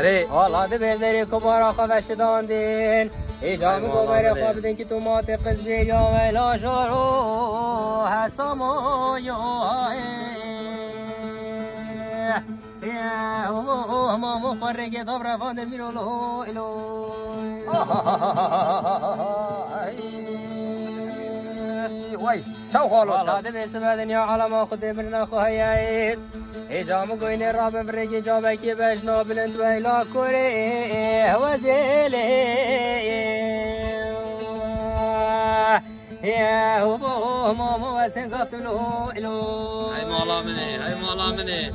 اره حالا ده بزری کبارا خواه شداندین ایجام گوبر خواب بدین که تو مات قزبیر یا ویلا شارو حسامو یا مامو خورگه داب رفاند میرو لو الو وای چو حالو حالا ده بسه بدن یا علما خود برنا خواهید ایجام گوینه رابن فرگی جابکی بشنا بلند ویلا کوری وزیلی یا مامو وسن گفتلو الو های مالا منه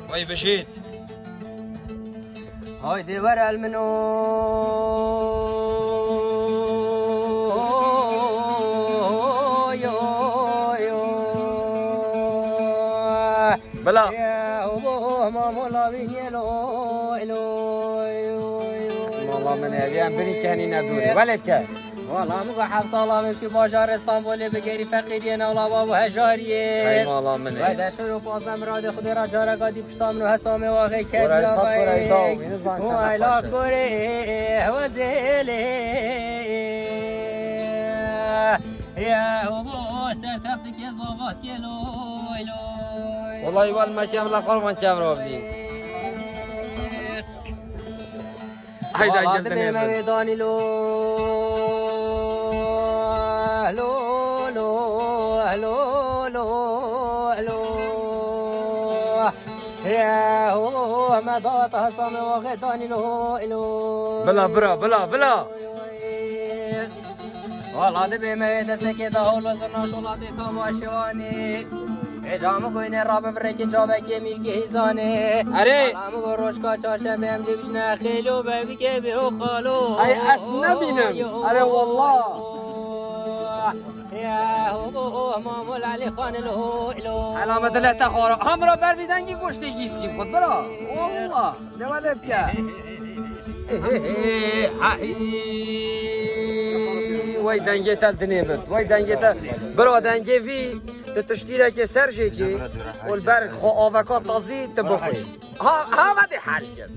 وای بشید هاي دي ورا المنو بلا يا ابو ماما لا بينيلو مالا منه بیام بری کنی ندوری ولی که والله مگو حفظ الله میشی بازار استانبول بگیری فقیری نولا بابو های هجاریه مالا منه وای دشور و پازم راد خود را جارگادی پشتام رو حسام واقعی کردی برای سب آقای برای داو این زن چند وایلا نفشه کوری وزیلی یا ابو سر تختك يا زوغات يا لوي والله والمكان لقال من كام رافدين هيدا جلدني ميداني لو لو لو لو لو لو يا هو ما ضاط حصان وغداني لو لو بلا بلا والله دبي ما دستك دهول وزنا شلاتي كماشواني اجام کوینه راب فرکی جابکی میرکی هیزانه اره مگو روشکا چارشنبه هم دیوشنه خیلو ببی که بیرو خالو ای اصل نبینم اره والله یا هو مامول علی خان الو علامت الله تخارا همرا برویدنگی گوشتی گیسکی خود برا والله نمالب که وای دنگه تا دنیبت وای دنگه تا برا دنگه وی تشتیره که سرجه که والبرگ خو آوکا تازی تبخوی ها ودی حل کرد